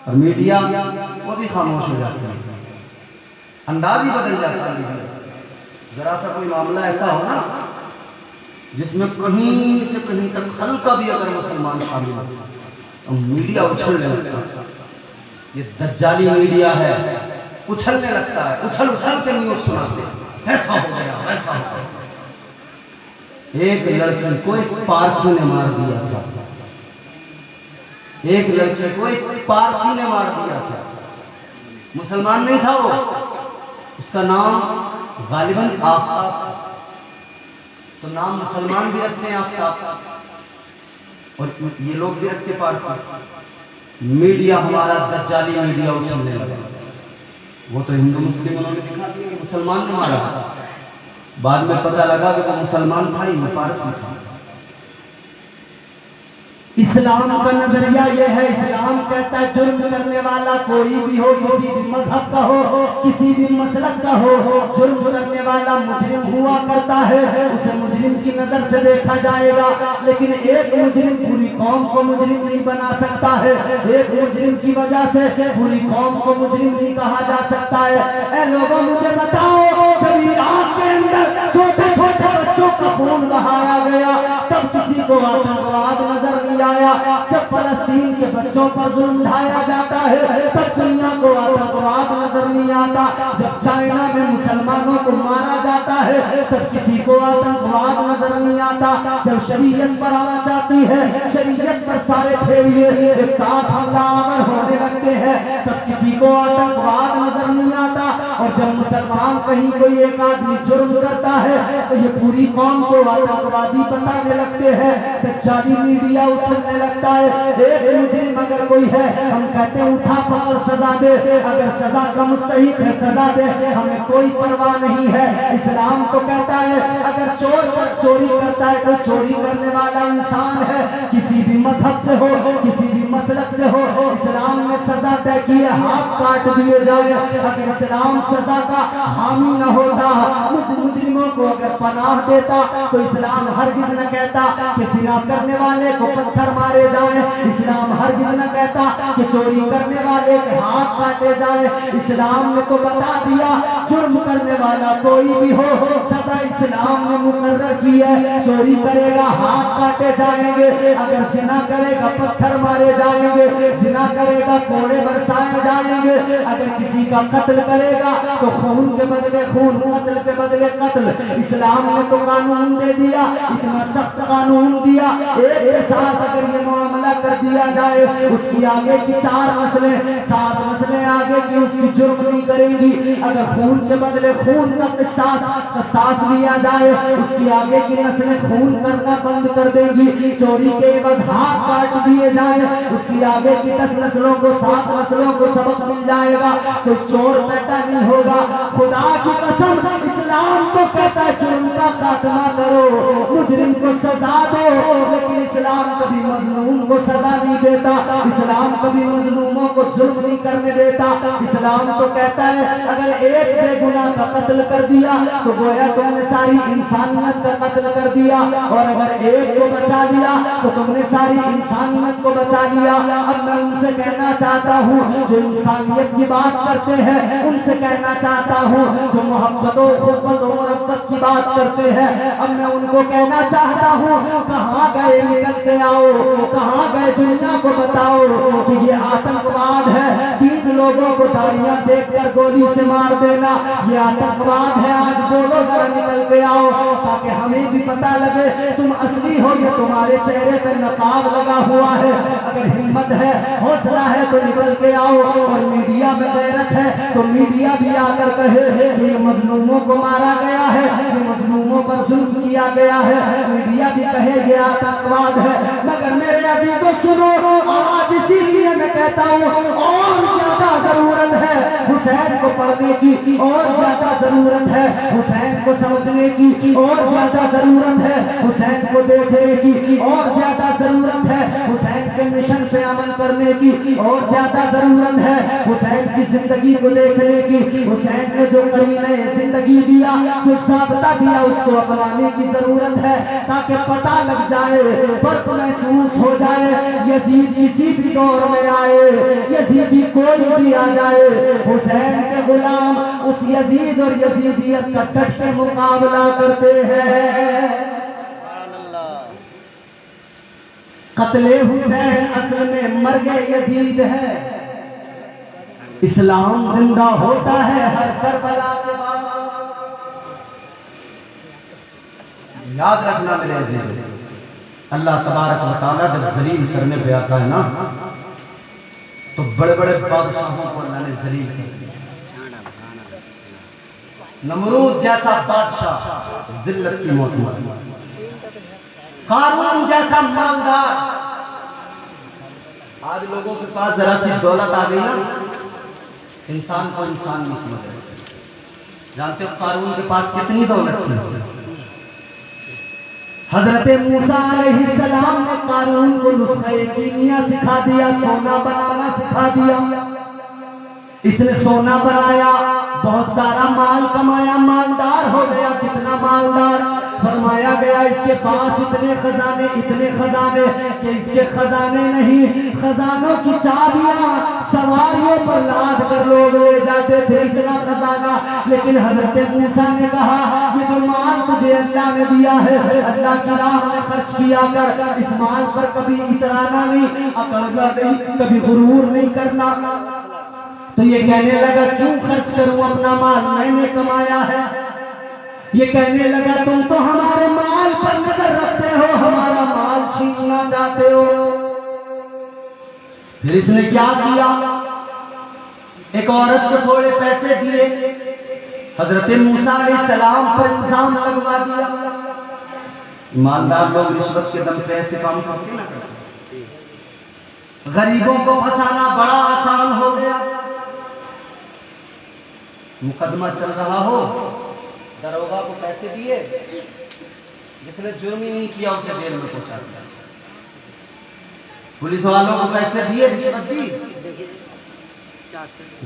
اور میڈیا وہ بھی خاموش ہو جاتی ہے، انداز ہی بدل جاتا ہے۔ ذرا سا کوئی معاملہ ایسا ہو نا جس میں کہیں سے کہیں تک ہلکا بھی اگر مسلمان شامل ہو تو میڈیا اچھلنے لگتا ہے۔ یہ دجالی میڈیا ہے، اچھلنے لگتا ہے، اچھل اچھل کے نیوز سناتے ہیں، ایسا ہو گیا ویسا ہو گیا۔ ایک لڑکی کو ایک پارسی نے مار دیا تھا، ایک لڑکی کو ایک پارسی نے مار دیا تھا، مسلمان نہیں تھا وہ، اس کا نام غالباً آفتاب تھا۔ تو نام مسلمان بھی رکھتے ہیں آفتاب، اور یہ لوگ بھی رکھتے پارسی۔ میڈیا ہمارا دجالی میڈیا اچھلنے لگا، وہ تو ہندو مسلم انہوں نے دکھا دیا کہ مسلمان نے مارا، بعد میں پتہ لگا کہ وہ مسلمان تھا ہی نہیں، پارسی تھا۔ اسلام کا نظریہ یہ ہے، اسلام کہتا ہے جرم کرنے والا کوئی بھی ہو، کسی بھی مذہب کا ہو، کسی بھی مسلک کا ہو، جرم کرنے والا مجرم ہوا کرتا ہے، اسے مجرم کی نظر سے دیکھا جائے گا، لیکن ایک مجرم پوری قوم کو مجرم نہیں بنا سکتا ہے، ایک مجرم کی وجہ سے پوری قوم کو مجرم نہیں کہا جا سکتا ہے۔ اے لوگوں مجھے بتاؤ، جب عراق کے اندر چھوٹے چھوٹے بچوں کا خون بہایا گیا تب کسی کو آتنکواد نظر نہیں آیا، جب فلسطین کے بچوں پر ظلم ڈھایا جاتا ہے تب دنیا کو آتنکواد نظر نہیں آتا، جب چائنا میں مسلمانوں کو مارا جاتا ہے تب کسی کو آتنکواد نظر نہیں آتا، جب شریعت پر آنا چاہتی ہے، شریعت پر سارے پھیریے ایک ساتھ حملہ آور ہونے لگتے ہیں تب کسی کو آتنکواد نظر نہیں آتا، اور جب مسلمان کہیں کوئی ایک آدمی جرم کرتا ہے تو یہ پوری قوم کو آتنکوادی بتانے لگتے ہیں، دجالی میڈیا اچھلنے لگتا ہے۔ ایک مجرم اگر کوئی ہے ہم کہتے ہیں اٹھا پکڑ سزا دے، اگر سزا کا مستحق ہے سزا دے، ہمیں کوئی پرواہ نہیں ہے۔ اسلام تو کہتا ہے اگر چور چوری کرتا ہے، کوئی چوری کرنے والا انسان ہے، کسی بھی مذہب سے ہو، کسی بھی مسلک سے ہو، اسلام نے سزا طے کی ہے، ہاتھ کاٹ دیے جائے۔ اگر اسلام سزا کا حامی نہ ہوتا، مجرموں کو اگر پناہ دیتا تو اسلام ہرگز نہ کہتا کہ زنا کرنے والے کو پتھر مارے جائیں، اسلام ہرگز نہ کہتا کہ چوری کرنے والے کے ہاتھ کاٹے جائیں۔ اسلام نے تو بتا دیا جرم کرنے والا کوئی بھی ہو، سزا اسلام نے مقرر کی ہے، چوری کرے گا ہاتھ کاٹے جائیں گے، اگر زنا کرے گا پتھر مارے جائیں گے، زنا کرے گا کوڑے برسائے جائیں گے، اگر کسی کا قتل کرے گا تو خون کے بدلے خون، قتل کے بدلے قتل۔ اسلام نے تو قانون دے دیا، اتنا سخت قانون دیا، ایک کے ساتھ اگر یہ معاملہ کر دیا جائے اس کی آگے کی 4 نسلیں 7 نسلیں آگے کی اس کی جرم نہیں کریں گی، اگر خون کے بدلے خون کا قصاص لیا جائے اس کی آگے کی نسلیں خون کرنا بند کر دیں گی، چوری کے عوض ہاتھ کاٹ دیے جائیں اس کی آگے کی 10 نسلوں کو 7 نسلوں کو سبق مل جائے گا، کوئی چور پیدا نہیں ہوگا۔ خدا کی قسم اسلام تو کہتا ہے جرم کا خاتمہ کرو، مجرم کو سزا دو، لیکن اسلام کبھی مظلوم کو سزا نہیں دیتا، اسلام کبھی مظلوموں کو ظلم نہیں کرنے دیتا۔ اسلام تو کہتا ہے اگر ایک بے گناہ کا قتل کر دیا تو گویا تم نے ساری انسانیت کا قتل کر دیا، اور اگر ایک کو بچا لیا تو تم نے ساری انسانیت کو بچا لیا۔ اب میں ان سے کہنا چاہتا ہوں جو انسانیت کی بات کرتے ہیں، ان سے کہنا چاہتا ہوں جو محبت و خلقت و مربت کی بات کرتے ہیں، اب میں ان کو کہنا چاہتا ہوں کہاں گئے نکل کے آؤ، کہاں گئے دنیا کو بتاؤ کہ یہ آتنکواد ہے، 3 لوگوں کو داڑیاں دیکھ کر گولی سے مار دینا یہ آتنکواد ہے، آج بولو ذرا نکل کے آؤ تاکہ ہمیں بھی پتہ لگے تم اصلی ہو یا تمہارے چہرے پہ نقاب لگا ہوا ہے۔ اگر ہمت ہے حوصلہ ہے تو نکل کے آؤ، اور میڈیا میں غیرت ہے تو میڈیا بھی آ کر کہے کہ یہ مظلوموں کو مارا گیا ہے، یہ مظلوموں پر ظلم کیا گیا ہے، میڈیا بھی کہے یہ آتنکواد ہے۔ مگر میرے عزیزو سنو، آج اسی لیے میں کہتا ہوں اور زیادہ ضرورت ہے حسین کو پڑھنے کی، اور زیادہ ضرورت ہے حسین کو سمجھنے کی، اور زیادہ ضرورت ہے حسین کو دیکھنے کی، اور زیادہ ضرورت ہے حسین کے مشن پہ عمل کرنے کی، اور زیادہ ضرورت ہے حسین کی زندگی کو دیکھنے کی۔ حسین نے جو قرینہ زندگی دیا، جو ضابطہ دیا، اس کو اپنانے کی ضرورت ہے تاکہ پتہ لگ جائے، فرق محسوس ہو جائے۔ یزید کسی بھی دور میں آئے، یزیدی کوئی بھی آ جائے حسین کے غلام اس یزید اور یزیدیت کا ڈٹ کے مقابلہ کرتے ہیں۔ قتل حسین اصل میں مرگ یزید ہے، اسلام زندہ ہوتا ہے ہر کربلا کے بعد۔ یاد رکھنا میرے عزیز، اللہ تبارک و تعالیٰ جب ذلیل کرنے پہ آتا ہے نا تو بڑے بڑے بادشاہوں کو اللہ نے ذلیل کر دیا۔ نمرود جیسا بادشاہ ذلت کی موت مر، قارون جیسا مالدار، آج لوگوں کے پاس ذرا سی دولت آ گئی نا انسان کو انسان نہیں سمجھتے۔ جانتے ہو قارون کے پاس کتنی دولت تھی؟ حضرت موسیٰ علیہ السلام نے قارون کو نسخہ کیمیا سکھا دیا، سونا بنانا سکھا دیا۔ اس نے سونا بنایا، بہت سارا مال کمایا، مالدار ہو گیا۔ کتنا مالدار؟ فرمایا گیا اس کے پاس اتنے خزانے کہ اس کے خزانے نہیں، خزانوں کی چابیاں سواریوں پر لاد کر لوگ لے جاتے تھے، اتنا خزانہ۔ لیکن حضرت موسیٰ نے کہا یہ جو مال تجھے اللہ نے دیا ہے اللہ کی راہ میں خرچ کیا کر، اس مال پر کبھی اترانا نہیں، اکڑنا نہیں، کبھی غرور نہیں کرنا۔ تو یہ کہنے لگا کیوں خرچ کروں اپنا مال، میں نے کمایا ہے۔ یہ کہنے لگا تم تو ہمارے مال پر نظر رکھتے ہو، ہمارا مال چھیننا چاہتے ہو۔ پھر اس نے کیا کیا؟ ایک عورت کو تھوڑے پیسے دیے، حضرت موسیٰ علیہ السلام پر الزام لگوا دیا۔ مالدار لوگ رشوت کے دم پہ ایسے کام کرتے نہ کرتے، غریبوں کو پھنسانا بڑا آسان ہو گیا۔ مقدمہ چل رہا ہو، داروغہ کو پیسے دیے، جس نے جرم ہی نہیں کیا اسے جیل میں پہنچا دیا۔ پولیس والوں کو پیسے دیے، رشوت دی،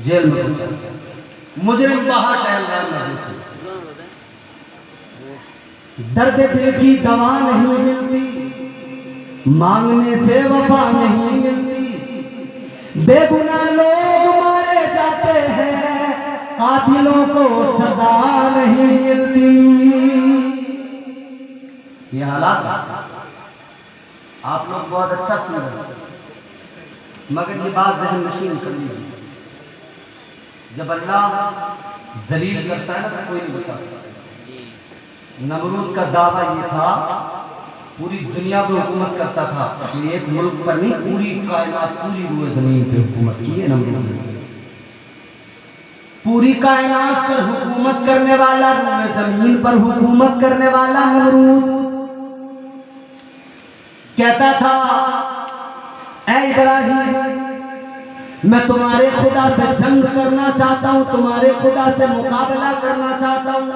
جیل میں پہنچا دیا۔ مجرم باہر ٹہل رہا ہے مجلس سے، درد دل کی دوا نہیں ملتی، مانگنے سے وفا نہیں ملتی، بے گناہ لوگ مارے جاتے ہیں، قاتلوں کو سزا نہیں ملتی۔ یہ حالات آپ لوگ بہت اچھا سن رہے ہیں، مگر یہ بات ذہن نشین کر لیجیے، جب اللہ ذلیل کرتا ہے نا تو کوئی نہیں بچا سکتا۔ نمرود کا دعویٰ یہ تھا پوری دنیا پہ حکومت کرتا تھا، ایک ملک پر نہیں، پوری کائنات، پوری روئے زمین پہ حکومت کی ہے نمرود نے۔ پوری کائنات پر حکومت کرنے والا، روئے زمین پر حکومت کرنے والا نمرود کہتا تھا اے ابراہیم میں تمہارے خدا سے جنگ کرنا چاہتا ہوں، تمہارے خدا سے مقابلہ کرنا چاہتا ہوں۔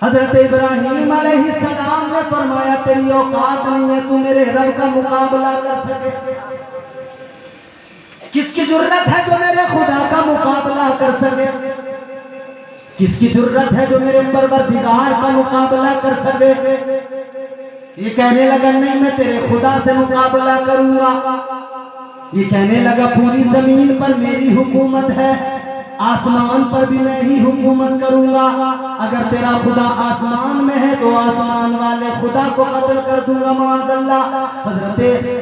حضرت ابراہیم علیہ السلام نے فرمایا تیری اوقات نہیں ہے تو میرے رب کا مقابلہ کر سکے۔ کس کی جرت ہے جو میرے خدا کا مقابلہ کر سکے؟ کس کی جرت ہے جو میرے پروردگار کا مقابلہ کر سکے؟ یہ کہنے لگا نہیں میں تیرے خدا سے مقابلہ کروں گا۔ یہ کہنے لگا پوری زمین پر میری حکومت ہے، آسمان پر بھی میں ہی حکومت کروں گا، اگر تیرا خدا آسمان میں ہے تو آسمان والے خدا کو قتل کر دوں گا معاذ اللہ۔ حضرت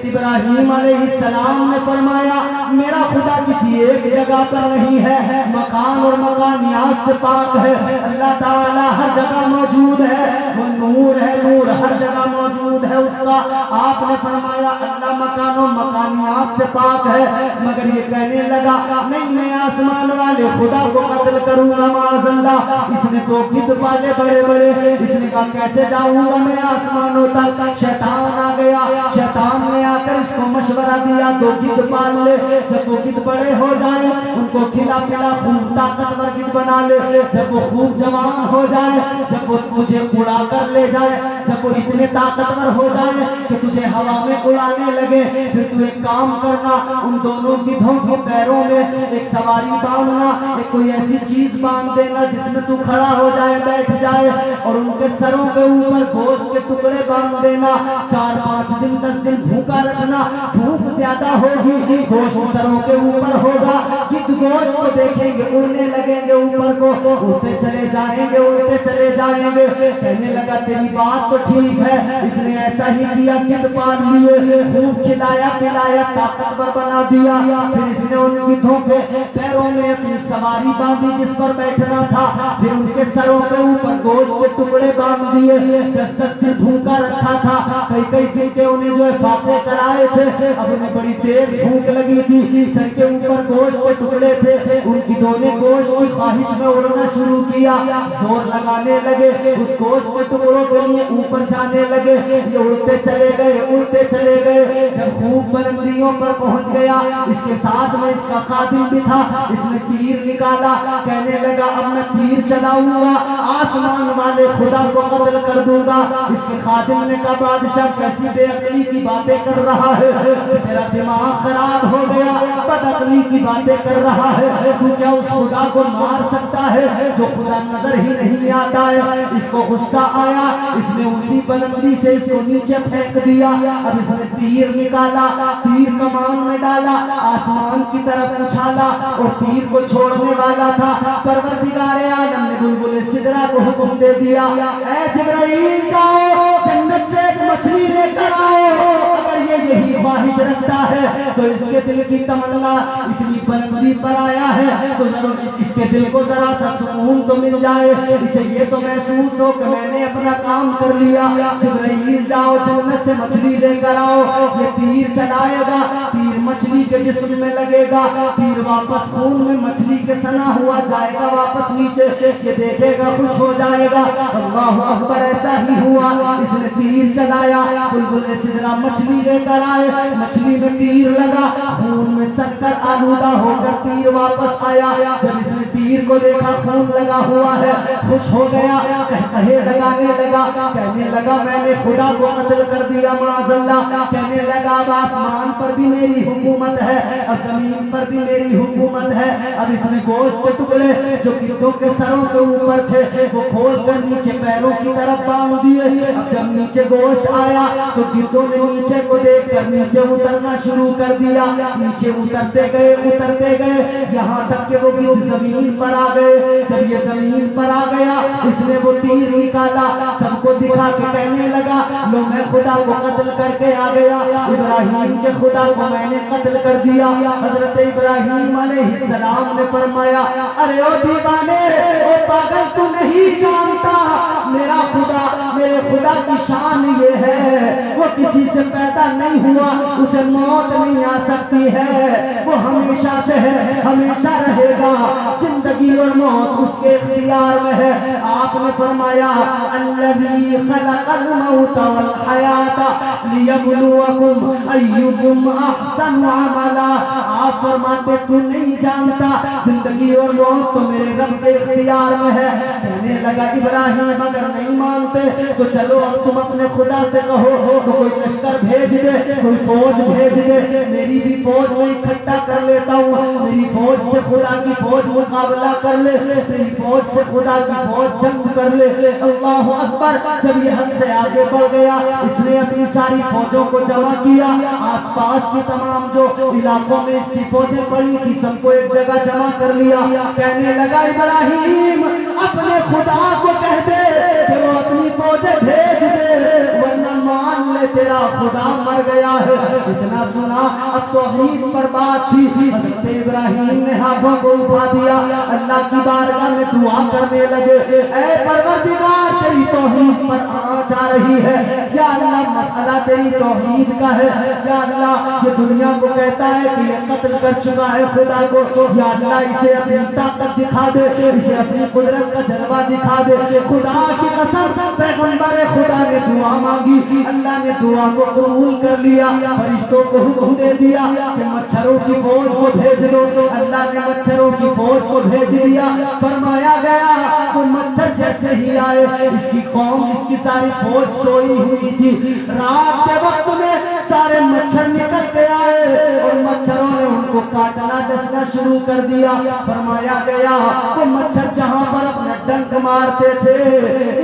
ابراہیم علیہ السلام نے فرمایا میرا خدا کسی ایک جگہ پر نہیں ہے، مکان اور مکانیات سے پاک ہے، اللہ تعالی ہر جگہ موجود ہے، وہ نور ہے، نور ہر جگہ موجود ہے اس کا۔ آپ نے فرمایا اللہ مکان و مکانیات سے پاک ہے، مگر یہ کہنے لگا نہیں میں آسمان والے خدا کو قتل کروں گا معاذ اللہ۔ اس نے تو گدھ پالے بڑے بڑے، اس نے کہا کیسے جاؤں گا میں آسمانوں تک؟ شیطان آ گیا، شیطان نے آ کر اس کو مشورہ دیا تو گدھ پال لے، جب وہ گدھ بڑے ہو جائیں ان کو کھلا پلا خوب طاقتور گدھ بنا لے، جب وہ خوب جوان ہو جائے، جب وہ تجھے اڑا کر لے جائے جب وہ اتنے طاقتور ہو جائے کہ تجھے ہوا میں اڑانے لگے، پھر تو ایک کام کرنا، ان دونوں گدھوں کے پیروں میں ایک سواری باندھنا، ایک کوئی ایسی چیز باندھ دینا جس میں تو کھڑا ہو جائے، بیٹھ جائے، اور ان کے سروں کے اوپر گوشت کے ٹکڑے باندھ دینا، 4-5 دن 10 دن بھوکا رکھنا، بھوک زیادہ ہوگی گوشت سروں کے اوپر ہوگا، گدھ گوشت کو دیکھیں گے اڑنے لگیں گے اوپر کو، اڑتے چلے جائیں گے، اڑتے چلے جائیں گے۔ کہنے لگا تیری بات تو ٹھیک ہے، اس نے ایسا ہی کیا، گدھ پال لیے، خوب کھلایا پلایا، طاقتور بنا دیا، پھر اس نے ان گدھوں کے پیروں میں اپنی سواری باندھی جس پر بیٹھنا تھا، پھر ان کے سروں کے اوپر گوشت کے ٹکڑے باندھ دیے، 10-10 دن بھوکا رکھا تھا، کئی دن کے انہیں جو ہے فاقے کرائے تھے، اب انہیں بڑی تیز بھوک لگی تھی، سر کے اوپر گوشت کے ٹکڑے تھے، ان گدھوں نے گوشت کی خواہش میں اڑنا شروع کیا، زور لگانے لگے، اس گوشت کے ٹکڑوں کے لیے اوپر جانے لگے، یہ اڑتے چلے گئے، اڑتے چلے گئے، جب خوب بلندیوں پر پہنچ گیا، اس کے ساتھ میں اس کا خادم بھی تھا، اس نے تیر نکالا، کہنے لگا اب میں تیر چلاؤں گا، آسمان والے خدا کو قتل کر دوں گا۔ اس کے خادم نے کہا بادشاہ کیسی بے عقلی کی باتیں کر رہا ہے، تیرا دماغ خراب ہو گیا، بد عقلی کی باتیں کر رہا ہے، تو کیا اس خدا کو مار سکتا ہے جو خدا نظر ہی نہیں آتا ہے؟ اس کو غصہ آیا، اس نے اسی بلندی سے اس کو نیچے پھینک دیا، اب اس نے تیر نکالا، تیر کمان میں ڈالا، آسمان کی طرف اچھالا اور تیر کو چھوڑنے والا تھا، پروردگار عالم نے بلبل سدرا کو حکم دے دیا، اے جبرائیل جاؤ جنت سے ایک مچھلی لے کر آؤ، اگر یہ یہی خواہش رکھتا ہے تو اس کے دل کی تمنا اتنی بلندی پر آیا ہے تو ضرور اس کے دل کو ذرا سا سکون تو مل جائے، اسے یہ تو محسوس ہو کہ میں نے اپنا کام کر لیا۔ جبرائیل جاؤ جنت سے مچھلی لے کر آؤ، یہ تیر چلائے گا، تیر مچھلی کے جسم میں لگے گا، تیر واپس خون میں مچھلی کے سنا ہوا جائے گا واپس نیچے، یہ دیکھے گا خوش ہو جائے گا۔ اللہ اکبر، ایسا ہی ہوا، اس نے تیر چلایا، بلبل سدرا مچھلی لے کر آئے، مچھلی میں تیر لگا، خون میں سٹ کر آلودہ ہو کر تیر واپس آیا، جب اس نے تیر کو دیکھا خون لگا ہوا ہے، خوش ہو گیا، کہے لگانے لگا، کہنے لگا میں نے خدا کو قتل کر دیا معاذ اللہ، کہنے لگا اب آسمان پر بھی میری حکومت ہے، اب زمین پر بھی میری حکومت ہے، اب اس نے گوشت کے ٹکڑے جو گدھوں کے سروں کے اوپر تھے وہ کھول کر نیچے پیروں کی طرف باندھ دیے، اب جب نیچے گوشت آیا تو گدھوں نے نیچے کو دیکھ کر نیچے اترنا شروع کر دیا، نیچے اترتے گئے یہاں تک کہ وہ گدھ زمین پر آ گئے، جب یہ زمین پر آ گیا اس نے وہ تیر نکالا، سب کو دکھا کے کہنے لگا لو میں خدا کو قتل کر کے آ گیا، ابراہیم کے خدا کو میں نے قتل کر دیا۔ حضرت ابراہیم علیہ السلام نے فرمایا ارے او دیوانے، او پاگل، تو نہیں جانتا میرا خدا، میرے خدا کی شان یہ ہے وہ کسی سے پیدا نہیں ہوا، اسے موت نہیں آ سکتی ہے، وہ ہمیشہ سے ہے، ہمیشہ رہے گا، زندگی اور موت اس کے اختیار میں ہے۔ آپ نے فرمایا الذی خلق الموت والحیات لیبلوکم ایکم احسن عملا، آپ فرماتے تو نہیں جانتا زندگی اور موت تو میرے رب کے اختیار میں ہے۔ کہنے لگا ابراہیم اگر نہیں مانتے تو چلو اب تم اپنے خدا سے کہو تو کوئی لشکر بھیج دے، کوئی فوج بھیج دے، میری بھی فوج میں اکٹھا کر لیتا ہوں، میری فوج سے خدا کی فوج مقابلہ کر لے، میری فوج سے خدا کی فوج جنگ کر لے۔ اللہ اکبر، جب یہ حد سے آگے بڑھ گیا اس نے اپنی ساری فوجوں کو جمع کیا، آس پاس کی تمام جو علاقوں میں اس کی فوجیں پڑی تھی سب کو ایک جگہ جمع کر لیا، کہنے لگا ابراہیم اپنے خدا کو کہہ دے کہ وہ اپنی فوجیں بھیج دے ورنہ مان لے تیرا خدا مر گیا ہے۔ اتنا سنا اب توحید پر بات تھی، حضرت ابراہیم نے ہاتھوں کو اٹھا دیا، اللہ کی بارگاہ میں دعا کرنے لگے اے پروردگار تیری توحید پر آنچ آ رہی ہے، یا اللہ مسئلہ تیری توحید کا ہے، یا اللہ یہ دنیا کو کہتا ہے کہ یہ قتل کر چکا ہے خدا کو، یا اللہ اسے اپنی طاقت دکھا دے، اسے اپنی قدرت کا جلوہ دکھا دے۔ خدا کی قسم پیغمبر خدا نے دعا مانگی، اللہ نے دعا کو قبول کر لیا، فرشتوں کو حکم دے دیا کہ مچھروں کی فوج کو بھیج دو، اللہ نے مچھروں کی فوج کو بھیج دیا، فرمایا گیا وہ مچھر جیسے ہی آئے. اس کی قوم اس کی ساری فوج سوئی ہوئی تھی. رات کے وقت میں سارے مچھر نکل کے آئے اور مچھروں نے ان کو کاٹنا ڈسنا شروع کر دیا. فرمایا گیا وہ مچھر جہاں پر اپنا ڈنک مارتے تھے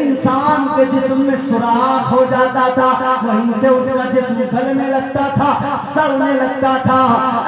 انسان کے جسم میں سوراخ ہو جاتا تھا, وہیں سے اس کا جسم گلنے لگتا تھا, سڑنے لگتا تھا.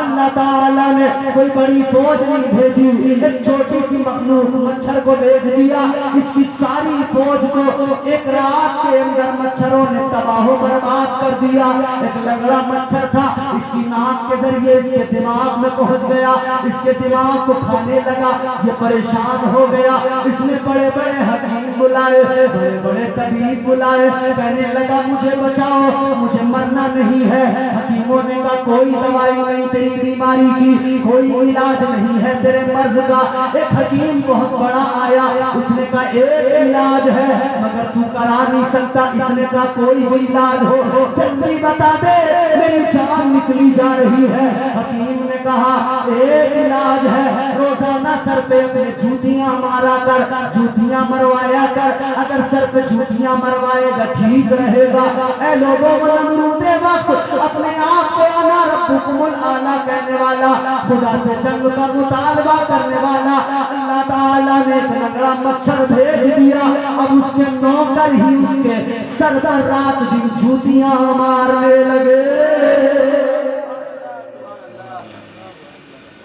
اللہ تعالیٰ نے کوئی بڑی فوج نہیں بھیجی, ایک چھوٹی سی مخلوق مچھر کو بھیج دیا. اس کی ساری فوج کو ایک رات کے اندر مچھروں نے تباہ و برباد کر دیا. ایک لنگڑا مچھر تھا, اس کی ناک کے ذریعے اس کے دماغ میں پہنچ گیا, اس کے دماغ کو کھانے لگا. یہ پریشان ہو گیا. اس نے بڑے بڑے حکیم بلائے, بڑے بڑے طبیب بلائے, کہنے لگا مجھے بچاؤ, مجھے مرنا نہیں ہے. حکیموں نے کہا کوئی دوائی نہیں تیری بیماری کی, کوئی علاج نہیں ہے تیرے مرض کا. ایک حکیم بہت بڑا آیا, اس نے کہا ایک علاج ہے مگر تو کرا نہیں سکتا. اس نے کہا کوئی بھی علاج ہو جلدی بتا دے, میری جان نکلی جا رہی ہے. حکیم نے کہا ایک علاج ہے, روزانہ سر پہ اپنے جوتیاں مارا کر, جوتیاں مروایا کر. اگر سر پہ جوتیاں مروائے گا ٹھیک رہے گا. اے لوگوں کو نمرود وقت اپنے آپ کو انا ربکم الاعلی کہنے والا, خدا سے جنگ کا مطالبہ کرنے والا اللہ تعالیٰ نے ایک لنگڑا مچھر بھیج دیا. اب اس کے نوکر ہی اس کے سر پر رات دن جوتیاں مارنے لگے.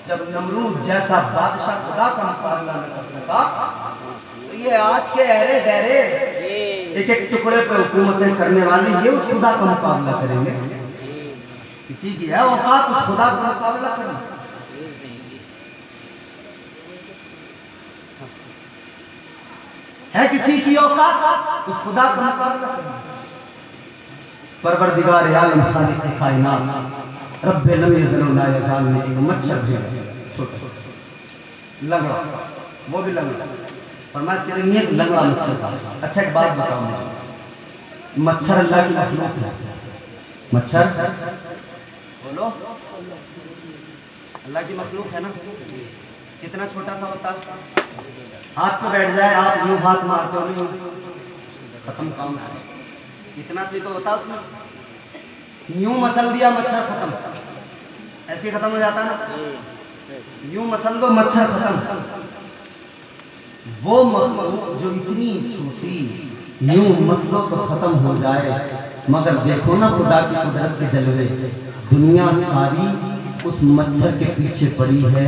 جب نمرود جیسا بادشاہ خدا کا مقابلہ نہ کر سکا تو یہ آج کے ایرے گہرے ایک ایک ٹکڑے پہ حکومتیں کرنے والے یہ اس خدا کا مقابلہ کریں گے؟ کسی کی ہے اوقات اس خدا کا مقابلہ کرنا؟ ہے کسی کی اوقات اس خدا کا مقابلہ کرنا؟ پروردگار عالم خالق کائنات رب لم یزل لا یزال نے ایک مچھر بھیجا, چھوٹا لنگڑا, وہ بھی لنگڑا. فرمایا تیرے لیے ایک لنگڑا مچھر تھا. اچھا ایک بات بتاؤ مجھے, مچھر اللہ کی مخلوق ہے. مچھر بولو اللہ کی مخلوق ہے نا. کتنا چھوٹا سا ہوتا, ہاتھ پہ بیٹھ جائے آپ یوں ہاتھ مارتے ہو نہیں ختم کام. اتنا سی تو ہوتا اس میں, یوں مسل دیا مچھر ختم, ایسے ختم ہو جاتا نا. یوں مسل دو مچھر ختم. وہ مخلوق جو اتنی چھوٹی یوں مسلو تو ختم ہو جائے, مگر دیکھو نا خدا کی قدرت کے جلوے. دنیا ساری اس مچھر کے پیچھے پڑی ہے,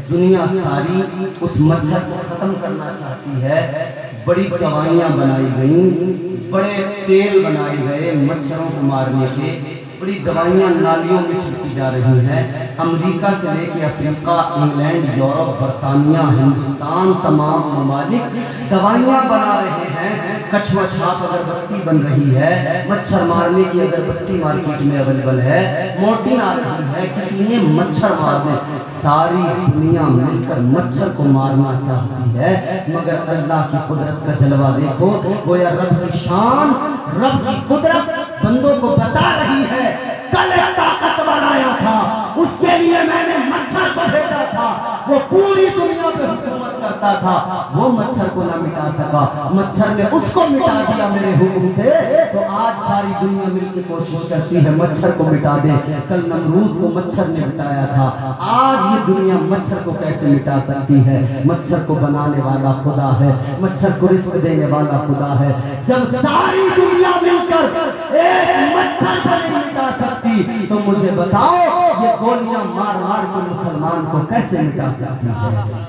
دنیا ساری اس مچھر کو ختم کرنا چاہتی ہے. بڑی دوائیاں بنائی گئیں, بڑے تیل بنائے گئے مچھروں کو مارنے کے, بڑی دوائیاں نالیوں میں چھڑکی جا رہی ہیں. امریکہ سے لے کے افریقہ, انگلینڈ, یورپ, برطانیہ, ہندوستان, تمام ممالک دوائیاں بنا رہے ہیں. کچھوا چھاپ اگربتی بن رہی ہے, مچھر مارنے کی اگربتی مارکیٹ میں اویلیبل ہے. مورٹین آ رہی ہے, کس لیے مچھر مارنے. ساری دنیا مل کر مچھر کو مارنا چاہتی ہے, مگر اللہ کی قدرت کا جلوہ دیکھو. گویا رب کی شان, رب کی قدرت بندوں کو بتا رہی ہے. کل ایک طاقتور آیا تھا, اس کے لیے میں نے مچھر کو بھیجا تھا, وہ پوری دنیا پہ حکومت کرتا تھا, وہ مچھر کو نہ مٹا سکا, مچھر نے اس کو مٹا دیا میرے حکم سے. تو آج ساری دنیا مل کے کوشش کرتی ہے مچھر کو مٹا دے. کل نمرود کو مچھر نے مٹایا تھا, آج یہ دنیا مچھر کو کیسے مٹا سکتی ہے؟ مچھر کو بنانے والا خدا ہے, مچھر کو رزق دینے والا خدا ہے. جب ساری دنیا مل کر ایک مچھر کو نہیں مٹا سکتی تو مجھے بتاؤ یہ گولیاں مار مار کے مسلمان کو کیسے مٹا سکتی ہے؟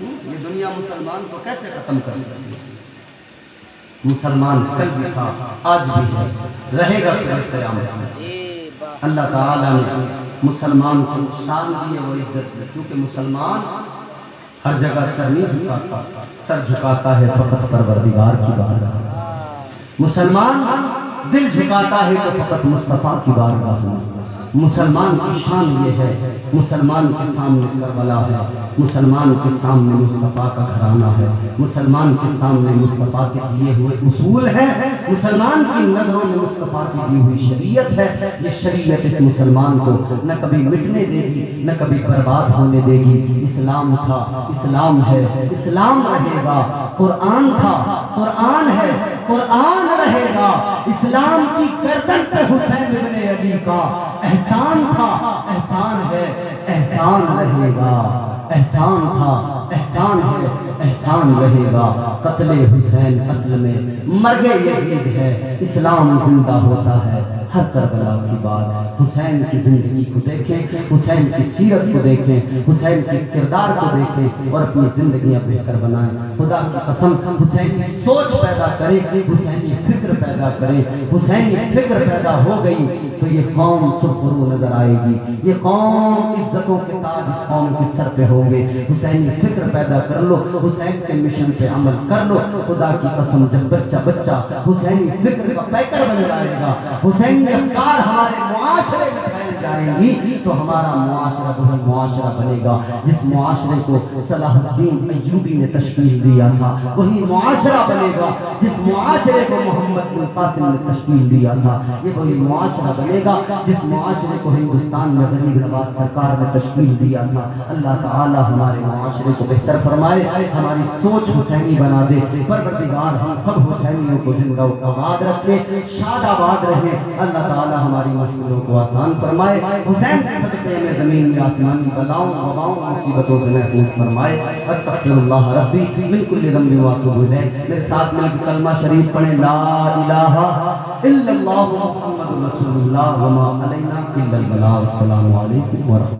یہ دنیا مسلمان کو کیسے ختم کر سکتی ہے؟ مسلمان کل بھی تھا, آج بھی ہے, رہے گا صرف قیامت میں. اللہ تعالیٰ نے مسلمان کو شان دی ہے, وہ عزت دی, کیونکہ مسلمان ہر جگہ سر نہیں جھکاتا, سر جھکاتا ہے فقط پروردگار کی بارگاہ. مسلمان دل جھکاتا ہے تو فقط مصطفیٰ کی بارگاہ میں. مسلمان کی شان یہ ہے, مسلمان کے سامنے کربلا ہے, مسلمان کے سامنے مصطفیٰ کا گھرانہ ہے, مسلمان کے سامنے مصطفیٰ کے دیے ہوئے اصول ہیں, مسلمان کی نظروں میں مصطفیٰ کی دی ہوئی شریعت ہے. یہ شریعت اس مسلمان کو نہ کبھی مٹنے دے گی نہ کبھی برباد ہونے دے گی. اسلام تھا, اسلام ہے, اسلام رہے گا. قرآن تھا، قرآن ہے، قرآن رہے گا۔ اسلام کی گردن پہ حسین ابن علی کا احسان تھا، احسان ہے، احسان رہے گا۔ احسان تھا، احسان ہے، احسان رہے گا۔ قتل حسین اصل میں مرگ یزید ہے، اسلام زندہ ہوتا ہے۔ ہر کربلا کی بات، حسین کی زندگی کو دیکھیں، حسین کی سیرت کو دیکھیں، حسین کے کردار کو دیکھیں اور اپنی زندگیاں بہتر بنائیں۔ خدا کی قسم حسینی سوچ پیدا کرے، حسینی فکر پیدا کرے۔ حسینی فکر پیدا ہو گئی تو یہ قوم سرخرو نظر آئے گی، یہ قوم عزتوں کے تاج اس قوم کے سر پہ ہوں گے۔ حسینی فکر پیدا کر لو، حسین کے مشن پہ عمل کر لو۔ خدا کی قسم جب بچہ حسینی فکر کا پیکر بن جائے گا، حسینی افکار ہمارے معاشرے میں پھیل جائیں گی تو ہمارا معاشرہ وہی معاشرہ بنے گا جس معاشرے کو صلاح الدین ایوبی نے تشکیل دیا تھا، وہی معاشرہ بنے گا جس معاشرے کو محمد بن قاسم نے تشکیل دیا تھا، یہ وہی معاشرہ بنے گا جس معاشرے کو ہندوستان میں غریب نواز سرکار نے تشکیل دیا تھا۔ اللہ تعالی ہمارے معاشرے کو بہتر فرمائے، ہماری سوچ حسینی بنا دے۔ پروردگار ہم سب حسینیوں کو زندہ و آباد رکھے، شاد آباد رہے۔ اللہ تعالی ہماری مشکلوں کو آسان فرمائے، حسین کے صدقے میں زمین یا آسمانی بلاؤں وباؤں مصیبتوں سے محفوظ فرمائے۔ استغفر اللہ ربی من کل ذنب واتوب الیہ۔ میرے ساتھ میں کلمہ شریف پڑھیں، لا الہ الا اللہ محمد رسول اللہ وما علینا الا البلاغ۔ السلام علیکم ورحمۃ اللہ۔